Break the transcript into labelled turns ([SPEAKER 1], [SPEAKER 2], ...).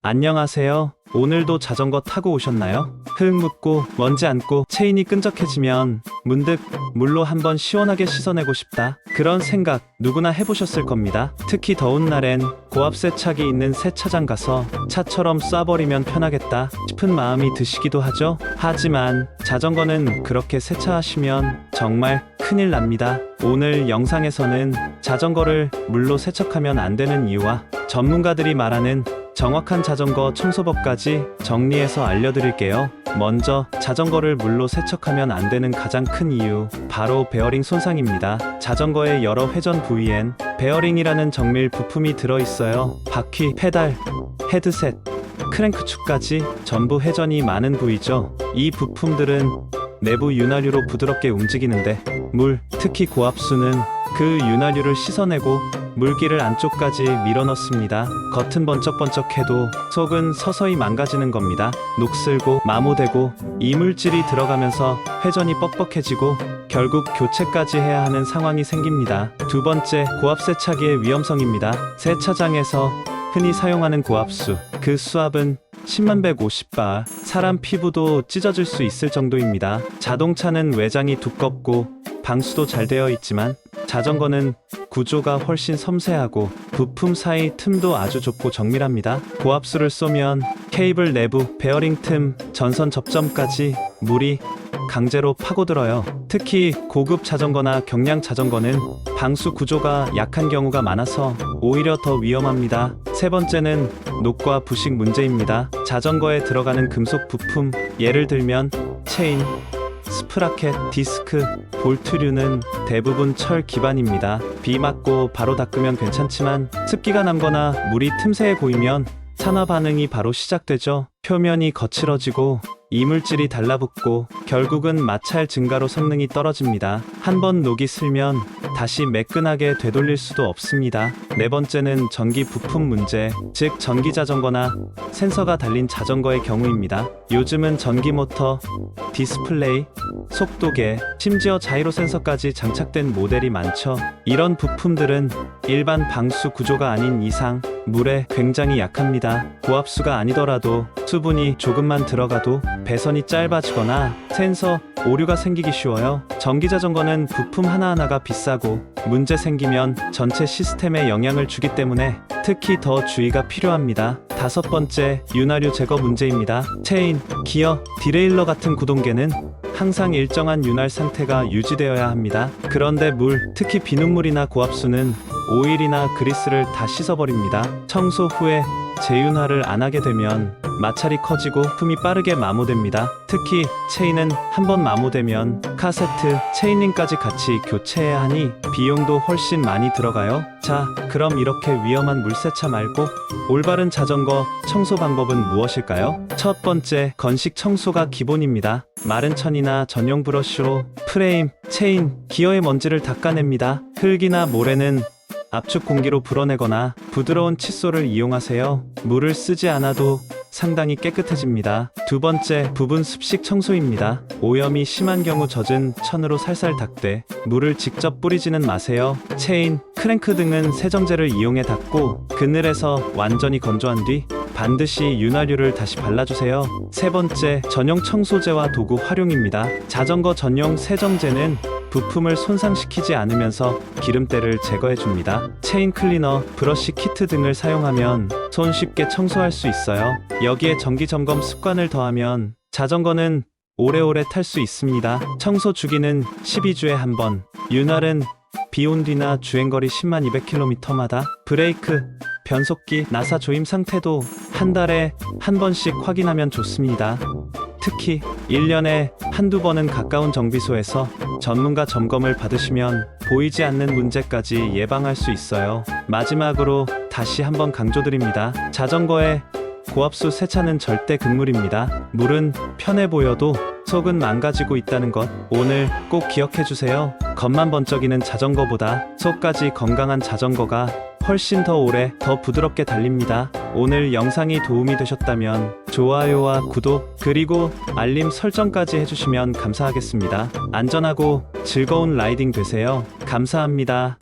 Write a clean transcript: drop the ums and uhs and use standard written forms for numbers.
[SPEAKER 1] 안녕하세요. 오늘도 자전거 타고 오셨나요? 흙 묻고 먼지 않고 체인이 끈적해지면 문득 물로 한번 시원하게 씻어내고 싶다. 그런 생각 누구나 해보셨을 겁니다. 특히 더운 날엔 고압 세차기 있는 세차장 가서 차처럼 쏴버리면 편하겠다 싶은 마음이 드시기도 하죠. 하지만 자전거는 그렇게 세차하시면 정말 큰일 납니다. 오늘 영상에서는 자전거를 물로 세척하면 안 되는 이유와 전문가들이 말하는 정확한 자전거 청소법까지 정리해서 알려드릴게요. 먼저 자전거를 물로 세척하면 안 되는 가장 큰 이유, 바로 베어링 손상입니다. 자전거의 여러 회전 부위엔 베어링이라는 정밀 부품이 들어있어요. 바퀴, 페달, 헤드셋, 크랭크축까지 전부 회전이 많은 부위죠. 이 부품들은 내부 윤활유로 부드럽게 움직이는데 특히 고압수는 그 윤활유를 씻어내고 물기를 안쪽까지 밀어넣습니다. 겉은 번쩍번쩍해도 속은 서서히 망가지는 겁니다. 녹슬고 마모되고 이물질이 들어가면서 회전이 뻑뻑해지고 결국 교체까지 해야 하는 상황이 생깁니다. 두 번째, 고압 세차기의 위험성입니다. 세차장에서 흔히 사용하는 고압수, 그 수압은 10150바, 사람 피부도 찢어질 수 있을 정도입니다. 자동차는 외장이 두껍고 방수도 잘 되어 있지만 자전거는 구조가 훨씬 섬세하고 부품 사이 틈도 아주 좁고 정밀합니다. 고압수를 쏘면 케이블 내부, 베어링 틈, 전선 접점까지 물이 강제로 파고들어요. 특히 고급 자전거나 경량 자전거는 방수 구조가 약한 경우가 많아서 오히려 더 위험합니다. 세 번째는 녹과 부식 문제입니다. 자전거에 들어가는 금속 부품, 예를 들면 체인, 스프라켓, 디스크, 볼트류는 대부분 철 기반입니다. 비 맞고 바로 닦으면 괜찮지만 습기가 남거나 물이 틈새에 고이면 산화 반응이 바로 시작되죠. 표면이 거칠어지고 이물질이 달라붙고 결국은 마찰 증가로 성능이 떨어집니다. 한번 녹이 슬면 다시 매끈하게 되돌릴 수도 없습니다. 네 번째는 전기 부품 문제, 즉 전기 자전거나 센서가 달린 자전거의 경우입니다. 요즘은 전기 모터, 디스플레이, 속도계, 심지어 자이로 센서까지 장착된 모델이 많죠. 이런 부품들은 일반 방수 구조가 아닌 이상 물에 굉장히 약합니다. 고압수가 아니더라도 수분이 조금만 들어가도 배선이 짧아지거나 센서 오류가 생기기 쉬워요. 전기자전거는 부품 하나하나가 비싸고 문제 생기면 전체 시스템에 영향을 주기 때문에 특히 더 주의가 필요합니다. 다섯 번째, 윤활유 제거 문제입니다. 체인, 기어, 디레일러 같은 구동계는 항상 일정한 윤활 상태가 유지되어야 합니다. 그런데 특히 비눗물이나 고압수는 오일이나 그리스를 다 씻어버립니다. 청소 후에 재윤활을 안 하게 되면 마찰이 커지고 품이 빠르게 마모됩니다. 특히 체인은 한번 마모되면 카세트, 체인링까지 같이 교체해야 하니 비용도 훨씬 많이 들어가요. 자, 그럼 이렇게 위험한 물세차 말고 올바른 자전거 청소 방법은 무엇일까요? 첫 번째, 건식 청소가 기본입니다. 마른 천이나 전용 브러쉬로 프레임, 체인, 기어의 먼지를 닦아냅니다. 흙이나 모래는 압축 공기로 불어내거나 부드러운 칫솔을 이용하세요. 물을 쓰지 않아도 상당히 깨끗해집니다. 두 번째, 부분 습식 청소입니다. 오염이 심한 경우 젖은 천으로 살살 닦되 물을 직접 뿌리지는 마세요. 체인, 크랭크 등은 세정제를 이용해 닦고 그늘에서 완전히 건조한 뒤 반드시 윤활유를 다시 발라주세요. 세 번째, 전용 청소제와 도구 활용입니다. 자전거 전용 세정제는 부품을 손상시키지 않으면서 기름때를 제거해줍니다. 체인 클리너, 브러쉬 키트 등을 사용하면 손쉽게 청소할 수 있어요. 여기에 정기점검 습관을 더하면 자전거는 오래오래 탈 수 있습니다. 청소 주기는 12주에 한 번, 윤활은 비온 뒤나 주행거리 10만 200km마다, 브레이크, 변속기, 나사 조임 상태도 한 달에 한 번씩 확인하면 좋습니다. 특히 1년에 한두 번은 가까운 정비소에서 전문가 점검을 받으시면 보이지 않는 문제까지 예방할 수 있어요. 마지막으로 다시 한번 강조드립니다. 자전거의 고압수 세차는 절대 금물입니다. 물은 편해 보여도 속은 망가지고 있다는 것 오늘 꼭 기억해주세요. 겉만 번쩍이는 자전거보다 속까지 건강한 자전거가 훨씬 더 오래 더 부드럽게 달립니다. 오늘 영상이 도움이 되셨다면 좋아요와 구독 그리고 알림 설정까지 해주시면 감사하겠습니다. 안전하고 즐거운 라이딩 되세요. 감사합니다.